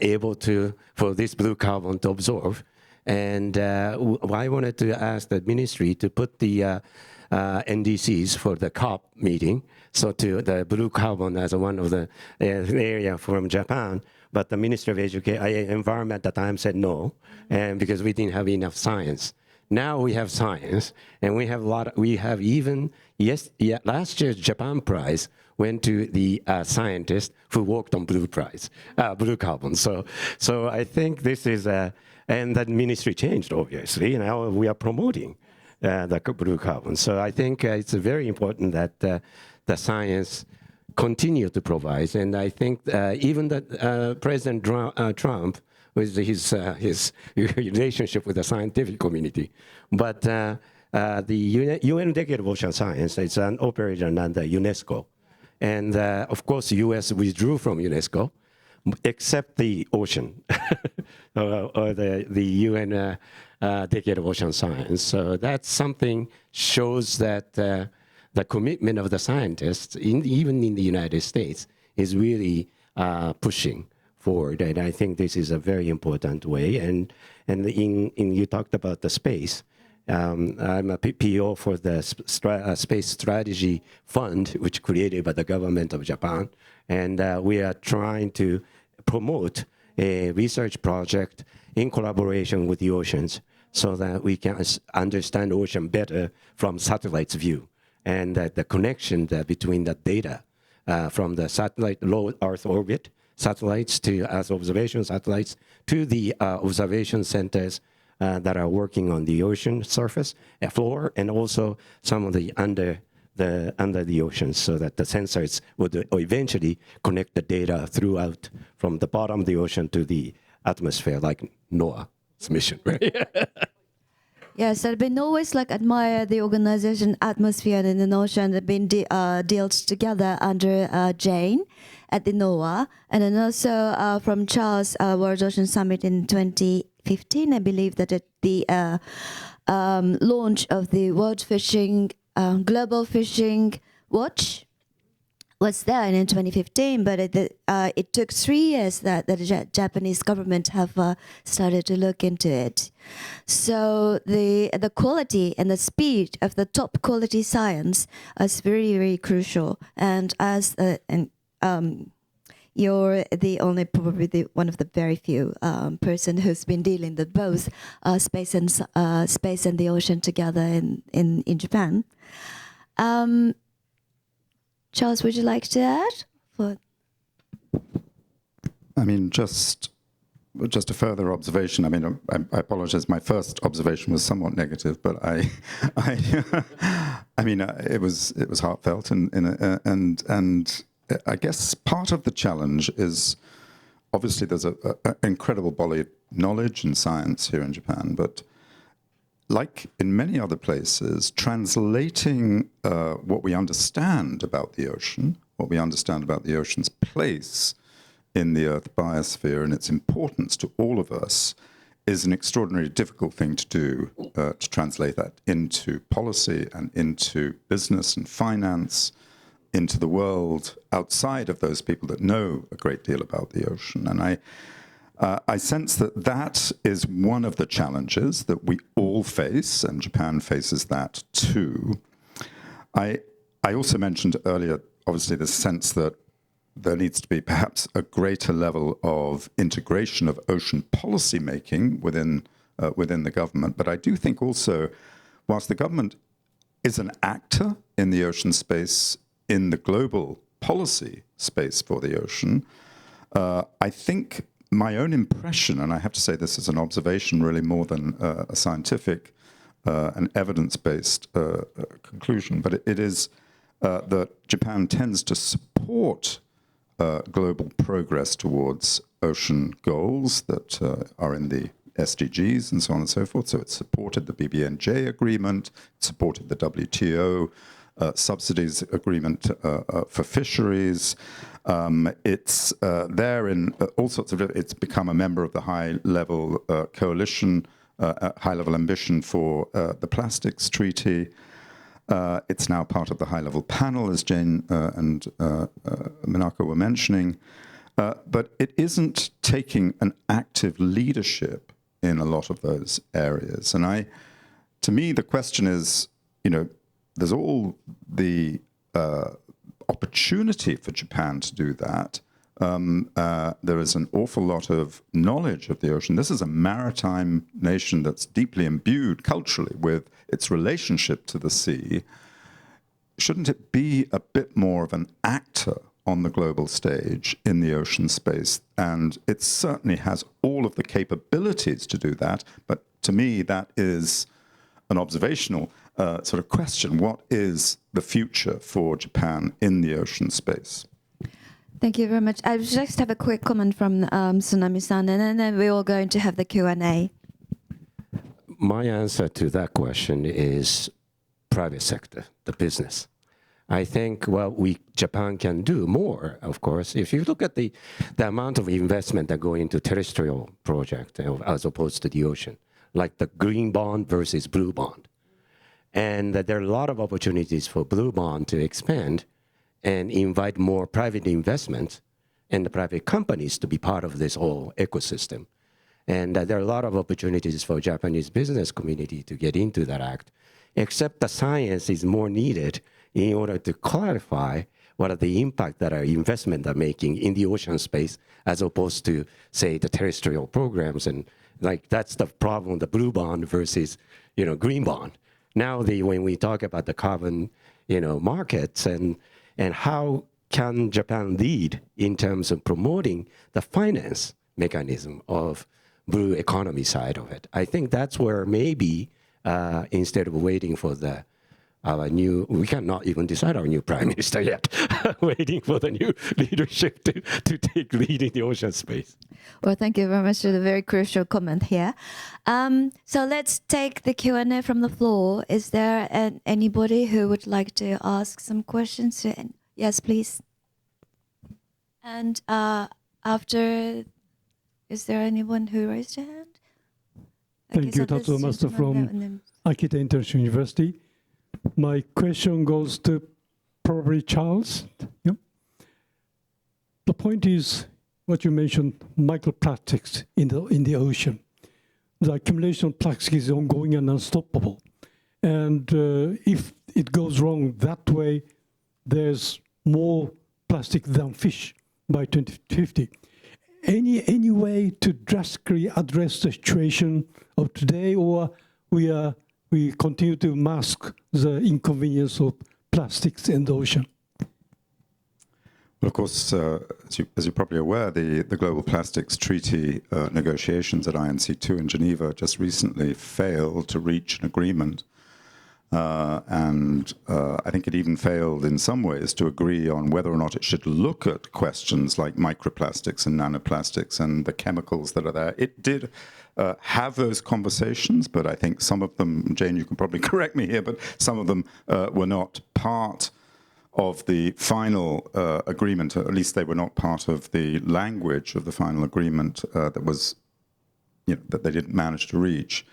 S5: able to, for this blue carbon to absorb. And I wanted to ask the ministry to put the NDCs for the COP meeting, so to the blue carbon as one of the area from Japan. But the Ministry of Environment at the time said no, and because we didn't have enough science. Now we have science, and we have last year's Japan Prize went to the scientist who worked on blue carbon. So I think this is, and that ministry changed, obviously. Now we are promoting the blue carbon. So I think it's very important that the science continue to provide. And I think even that President Trump, with his relationship with the scientific community, but the UN Decade of Ocean Science is an operation under UNESCO. And of course, the US withdrew from UNESCO, except the ocean, or the UN Decade of Ocean Science. So that's something shows that the commitment of the scientists, even in the United States, is really pushing forward. And I think this is a very important way. And you talked about the space. I'm a PO for the Space Strategy Fund, which created by the government of Japan. And we are trying to promote a research project in collaboration with the oceans so that we can understand the ocean better from satellites' view. And that the connection between the data from the satellite low Earth orbit satellites to Earth observation satellites to the observation centers that are working on the ocean surface, floor, and also some of the under the ocean, so that the sensors would eventually connect the data throughout from the bottom of the ocean to the atmosphere, like NOAA's mission, right?
S1: Yes, I've been always admire the organization Atmosphere and the Ocean that been dealt together under Jane at the NOAA, and then also from Charles World Ocean Summit in 2015, I believe that at the launch of the World Fishing Global Fishing Watch was there in 2015, but it took 3 years that the Japanese government have started to look into it. So the quality and the speed of the top quality science is very, very crucial. And as you're the only, probably one of the very few person who's been dealing with both space and the ocean together in Japan. Charles, would you like to add?
S4: I mean, just a further observation. I mean, I apologize. My first observation was somewhat negative, but I mean, it was heartfelt, and I guess part of the challenge is obviously there's an incredible body of knowledge and science here in Japan, but like in many other places, translating what we understand about the ocean, what we understand about the ocean's place in the Earth biosphere and its importance to all of us is an extraordinarily difficult thing to do, to translate that into policy and into business and finance, into the world outside of those people that know a great deal about the ocean. And I sense that is one of the challenges that we all face, and Japan faces that too. I also mentioned earlier, obviously, the sense that there needs to be perhaps a greater level of integration of ocean policy making within the government. But I do think also, whilst the government is an actor in the ocean space, in the global policy space for the ocean, I think my own impression, and I have to say this is an observation really more than a scientific and evidence-based conclusion, but it is that Japan tends to support global progress towards ocean goals that are in the SDGs and so on and so forth. So it supported the BBNJ agreement, it supported the WTO subsidies agreement for fisheries. It's there in all sorts of, it's become a member of the high-level coalition, high-level ambition for the plastics treaty. It's now part of the high-level panel, as Jane and Minako were mentioning. But it isn't taking an active leadership in a lot of those areas. And to me, the question is, there's all the opportunity for Japan to do that. There is an awful lot of knowledge of the ocean. This is a maritime nation that's deeply imbued culturally with its relationship to the sea. Shouldn't it be a bit more of an actor on the global stage in the ocean space? And it certainly has all of the capabilities to do that. But to me, that is an observational sort of question. What is the future for Japan in the ocean space?
S1: Thank you very much. I just have a quick comment from Tsunami-san, and then we're all going to have the Q&A.
S5: My answer to that question is private sector, the business. I think, Japan can do more, of course. If you look at the amount of investment that go into terrestrial project as opposed to the ocean, like the green bond versus blue bond. And there are a lot of opportunities for blue bond to expand and invite more private investment and the private companies to be part of this whole ecosystem. And there are a lot of opportunities for Japanese business community to get into that act, except the science is more needed in order to clarify what are the impact that our investment are making in the ocean space as opposed to, say, the terrestrial programs. And that's the problem, the blue bond versus, green bond. Now, when we talk about the carbon, markets and how can Japan lead in terms of promoting the finance mechanism of blue economy side of it? I think that's where maybe instead of waiting for we cannot even decide our new prime minister yet, waiting for the new leadership to take lead in the ocean space.
S1: Well, thank you very much for the very crucial comment here. So let's take the Q&A from the floor. Is there anybody who would like to ask some questions? Yes, please. And after, is there anyone who raised their hand?
S6: Thank you, Tatsuo Master from Akita International University. My question goes to probably Charles. Yeah. The point is what you mentioned, microplastics in the ocean. The accumulation of plastic is ongoing and unstoppable. And if it goes wrong that way, there's more plastic than fish by 2050. Any way to drastically address the situation of today, or we continue to mask the inconvenience of plastics in the ocean?
S4: Well, of course, as you're probably aware, the Global Plastics Treaty negotiations at INC2 in Geneva just recently failed to reach an agreement. And I think it even failed in some ways to agree on whether or not it should look at questions like microplastics and nanoplastics and the chemicals that are there. It did have those conversations, but I think some of them, Jane, you can probably correct me here, but some of them were not part of the final agreement, or at least they were not part of the language of the final agreement that was, that they didn't manage to reach.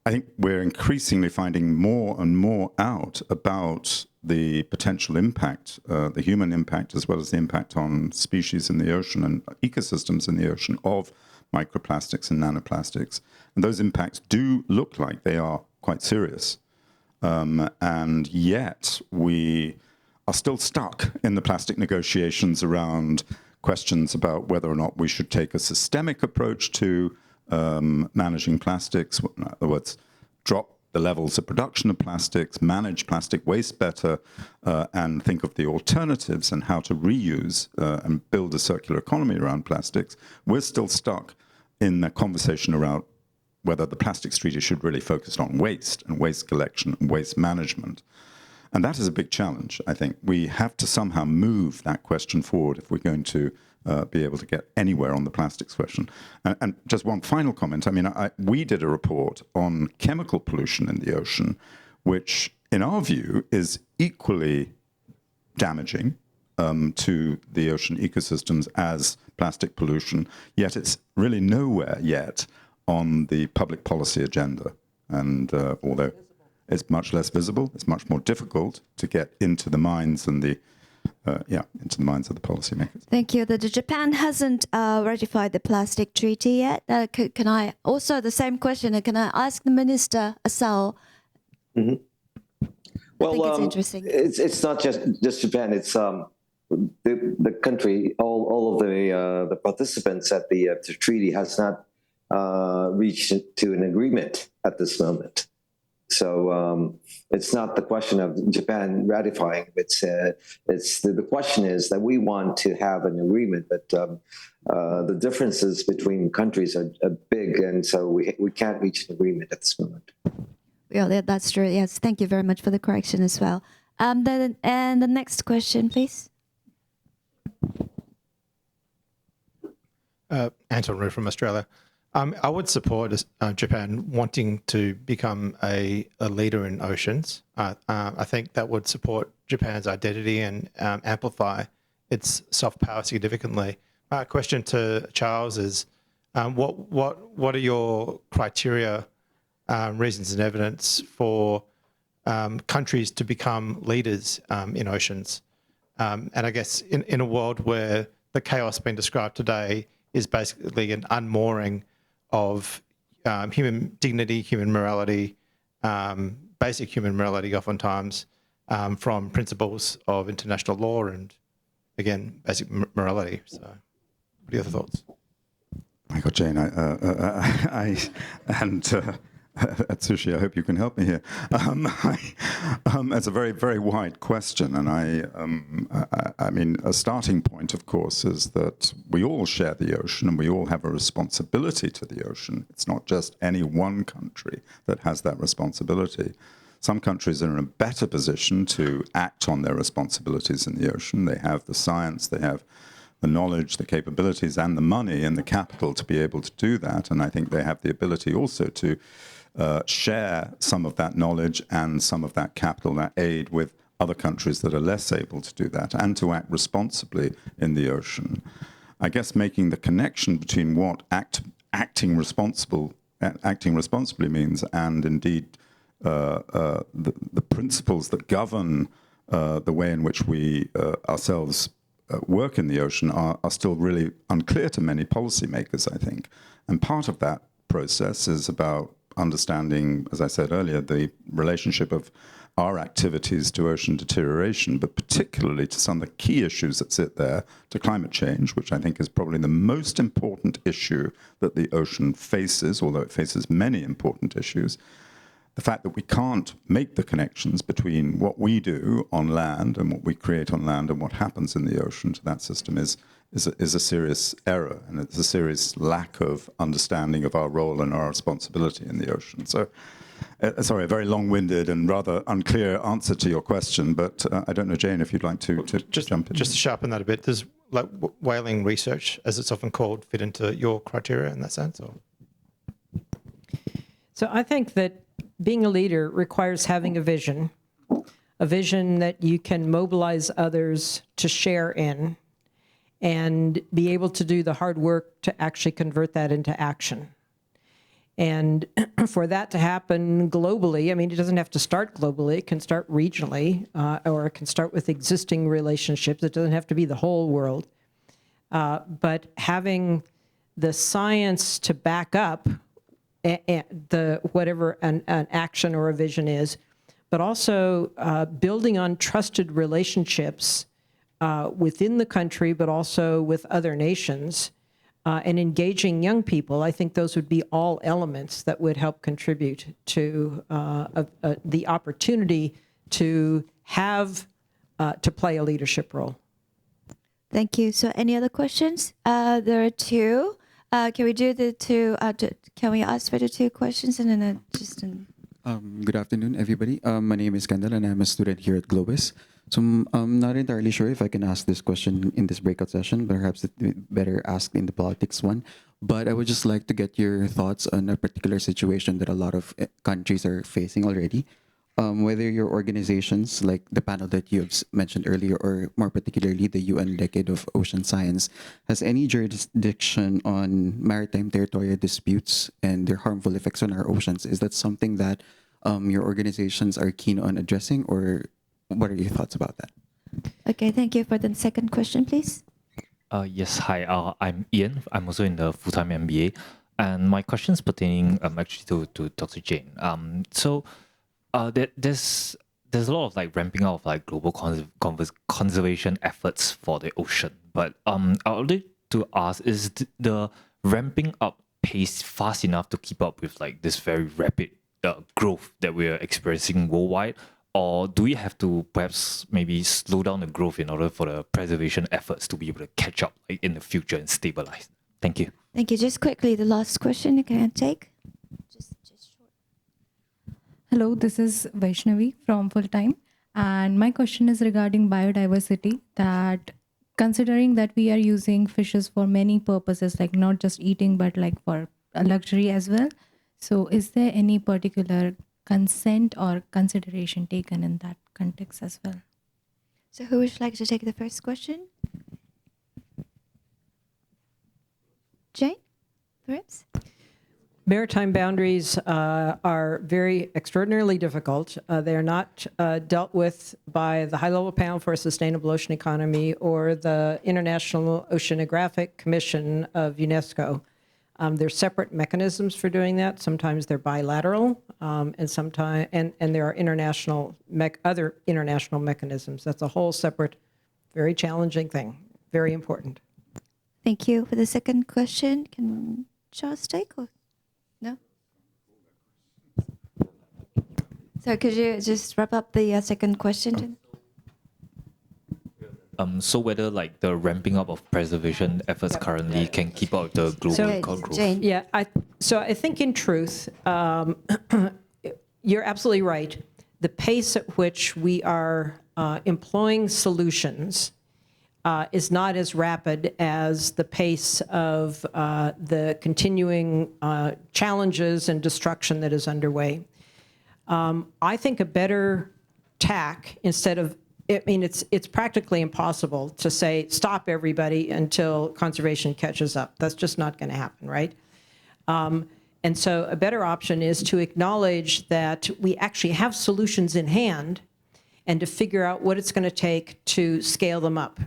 S4: I think we're increasingly finding more and more out about the potential impact, the human impact, as well as the impact on species in the ocean and ecosystems in the ocean of microplastics and nanoplastics. And those impacts do look like they are quite serious. And yet we are still stuck in the plastic negotiations around questions about whether or not we should take a systemic approach to managing plastics. In other words, drop the levels of production of plastics, manage plastic waste better, and think of the alternatives and how to reuse and build a circular economy around plastics. We're still stuck in the conversation around whether the plastics treaty should really focus on waste and waste collection and waste management. And that is a big challenge, I think. We have to somehow move that question forward if we're going to be able to get anywhere on the plastics question. And just one final comment. I mean, we did a report on chemical pollution in the ocean, which, in our view, is equally damaging to the ocean ecosystems as plastic pollution, yet it's really nowhere yet on the public policy agenda. And although It's much less visible. It's much more difficult to get into the minds and into the minds of the policymakers.
S1: Thank you. Japan hasn't ratified the plastic treaty yet. Can I also the same question? Can I ask the Minister Asao?
S3: Mm-hmm. Well,
S1: I think it's interesting.
S3: It's not just Japan. It's the country. All of the participants at the treaty has not reached to an agreement at this moment. So it's not the question of Japan ratifying. It's the question is that we want to have an agreement, but the differences between countries are big, and so we can't reach an agreement at this moment.
S1: Yeah, that's true. Yes, thank you very much for the correction as well. And the next question, please.
S7: Anton Rue from Australia. I would support Japan wanting to become a leader in oceans. I think that would support Japan's identity and amplify its soft power significantly. My question to Charles is, what are your criteria, reasons and evidence for countries to become leaders in oceans? And I guess in a world where the chaos being described today is basically an unmooring of human dignity, human morality, basic human morality oftentimes, from principles of international law and, again, basic morality. So what are your thoughts?
S4: My God, Jane, Atsushi, I hope you can help me here. It's a very, very wide question, and I mean, a starting point, of course, is that we all share the ocean, and we all have a responsibility to the ocean. It's not just any one country that has that responsibility. Some countries are in a better position to act on their responsibilities in the ocean. They have the science, they have the knowledge, the capabilities, and the money and the capital to be able to do that. And I think they have the ability also to share some of that knowledge and some of that capital, that aid, with other countries that are less able to do that, and to act responsibly in the ocean. I guess making the connection between what acting responsibly means, and indeed the principles that govern the way in which we ourselves work in the ocean are still really unclear to many policymakers, I think. And part of that process is about understanding, as I said earlier, the relationship of our activities to ocean deterioration, but particularly to some of the key issues that sit there, to climate change, which I think is probably the most important issue that the ocean faces, although it faces many important issues. The fact that we can't make the connections between what we do on land and what we create on land and what happens in the ocean to that system is a serious error, and it's a serious lack of understanding of our role and our responsibility in the ocean. So, sorry, a very long-winded and rather unclear answer to your question, but I don't know, Jane, if you'd like to jump in.
S7: Just to sharpen that a bit, does like whaling research, as it's often called, fit into your criteria in that sense? Or?
S2: So I think that being a leader requires having a vision that you can mobilize others to share in, and be able to do the hard work to actually convert that into action. And for that to happen globally, I mean, it doesn't have to start globally. It can start regionally, or it can start with existing relationships. It doesn't have to be the whole world. But having the science to back up whatever an action or a vision is, but also building on trusted relationships within the country, but also with other nations, and engaging young people. I think those would be all elements that would help contribute to the opportunity to have to play a leadership role.
S1: Thank you. So any other questions? There are two. Can we do the two? Can we ask for the two questions and then just?
S8: Good afternoon, everybody. My name is Kendall, and I'm a student here at Globus. So I'm not entirely sure if I can ask this question in this breakout session, but perhaps it's better asked in the politics one. But I would just like to get your thoughts on a particular situation that a lot of countries are facing already. Whether your organizations, like the panel that you have mentioned earlier, or more particularly the UN Decade of Ocean Science, has any jurisdiction on maritime territorial disputes and their harmful effects on our oceans. Is that something that your organizations are keen on addressing, or what are your thoughts about that?
S1: Okay, thank you. For the second question, please.
S9: Yes, hi. I'm Ian. I'm also in the full-time MBA, and my question is pertaining actually to Dr. Jane. There's a lot of like ramping up of like global conservation efforts for the ocean, but I would like to ask: is the ramping up pace fast enough to keep up with like this very rapid growth that we are experiencing worldwide? Or do we have to perhaps maybe slow down the growth in order for the preservation efforts to be able to catch up like, in the future and stabilize? Thank you.
S1: Thank you. Just quickly, the last question you can take. Just short.
S10: Hello, this is Vaishnavi from Full Time. And my question is regarding biodiversity, that considering that we are using fishes for many purposes, like not just eating, but like for a luxury as well. So is there any particular consent or consideration taken in that context as well?
S1: So who would like to take the first question? Jane, perhaps?
S2: Maritime boundaries are very extraordinarily difficult. They are not dealt with by the High-Level Panel for a Sustainable Ocean Economy or the International Oceanographic Commission of UNESCO. There's separate mechanisms for doing that. Sometimes they're bilateral, and sometimes and there are other international mechanisms. That's a whole separate, very challenging thing. Very important.
S1: Thank you. For the second question, can Charles take or no? So could you just wrap up the second question?
S9: So whether like the ramping up of preservation efforts currently can keep up with the global growth?
S1: Jane.
S2: Yeah, I think in truth, you're absolutely right. The pace at which we are employing solutions is not as rapid as the pace of the continuing challenges and destruction that is underway. I think a better tack, instead of, I mean, it's practically impossible to say, stop everybody until conservation catches up. That's just not going to happen, right? And so a better option is to acknowledge that we actually have solutions in hand and to figure out what it's going to take to scale them up.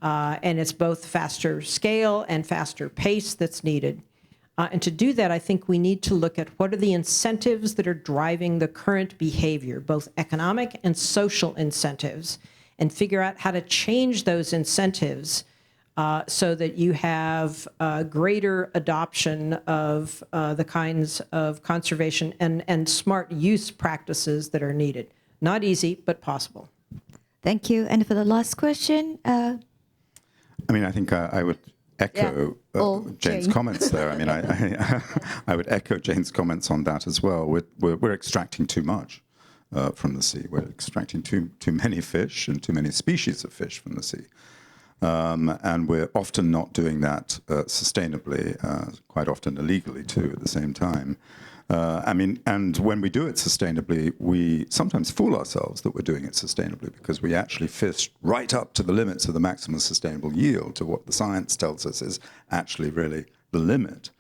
S2: And it's both faster scale and faster pace that's needed. And to do that, I think we need to look at what are the incentives that are driving the current behavior, both economic and social incentives, and figure out how to change those incentives so that you have greater adoption of the kinds of conservation and smart use practices that are needed. Not easy, but possible.
S1: Thank you. And for the last question,
S4: I mean, I think I would echo Jane's comments there. I mean, I would echo Jane's comments on that as well. We're extracting too much from the sea. We're extracting too many fish and too many species of fish from the sea. And we're often not doing that sustainably, quite often illegally too at the same time. I mean, and when we do it sustainably, we sometimes fool ourselves that we're doing it sustainably because we actually fish right up to the limits of the maximum sustainable yield, to what the science tells us is actually really the limit.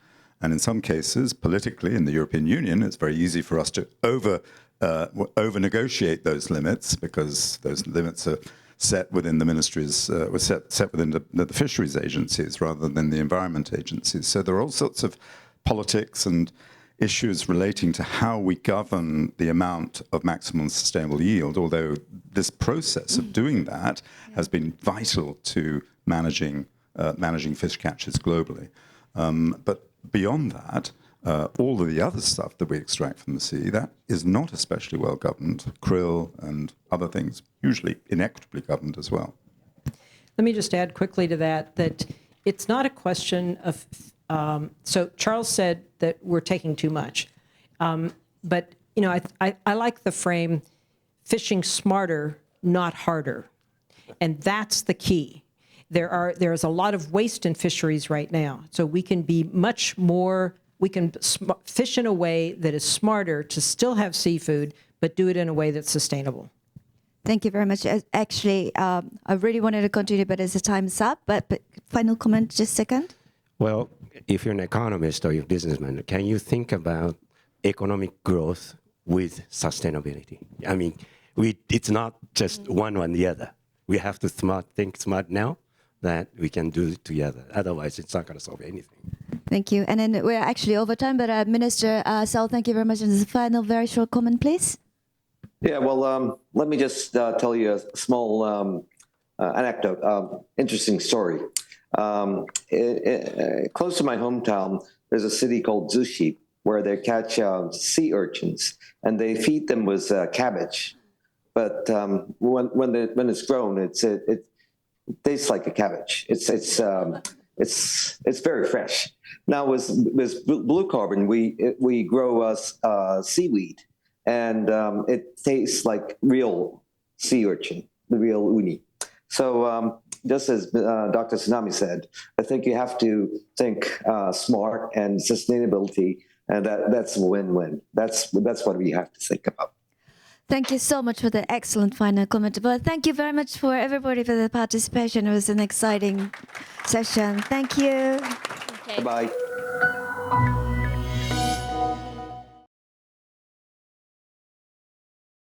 S4: And in some cases, politically, in the European Union, it's very easy for us to over-negotiate those limits because those limits are set within the ministries, were set within the fisheries agencies rather than the environment agencies. So there are all sorts of politics and issues relating to how we govern the amount of maximum sustainable yield, although this process of doing that has been vital to managing fish catches globally. But beyond that, all of the other stuff that we extract from the sea, that is not especially well governed. Krill and other things, usually inequitably governed as well.
S2: Let me just add quickly to that it's not a question of, so Charles said that we're taking too much. But, you know, I like the frame, fishing smarter, not harder. And that's the key. There's a lot of waste in fisheries right now. So we can be much more, we can fish in a way that is smarter to still have seafood, but do it in a way that's sustainable.
S1: Thank you very much. Actually, I really wanted to continue, but as the time's up. But final comment, just a second.
S5: Well, if you're an economist or you're a businessman, can you think about economic growth with sustainability. I mean, it's not just one or the other. We have to think smart now that we can do it together. Otherwise, it's not going to solve anything.
S1: Thank you. And then we're actually over time, but Minister Sal, thank you very much. And as a final, very short comment, please.
S3: Yeah, well, let me just tell you a small anecdote, interesting story. Close to my hometown, there's a city called Zushi, where they catch sea urchins, and they feed them with cabbage. But when it's grown, it tastes like a cabbage. It's very fresh. Now with blue carbon, we grow seaweed, and it tastes like real sea urchin, the real uni. So just as Dr. Tsunami said, I think you have to think smart and sustainability, and that's a win-win. That's what we have to think about.
S1: Thank you so much for the excellent final comment. But thank you very much for everybody for the participation. It was an exciting session. Thank you.
S3: Okay. Bye-bye.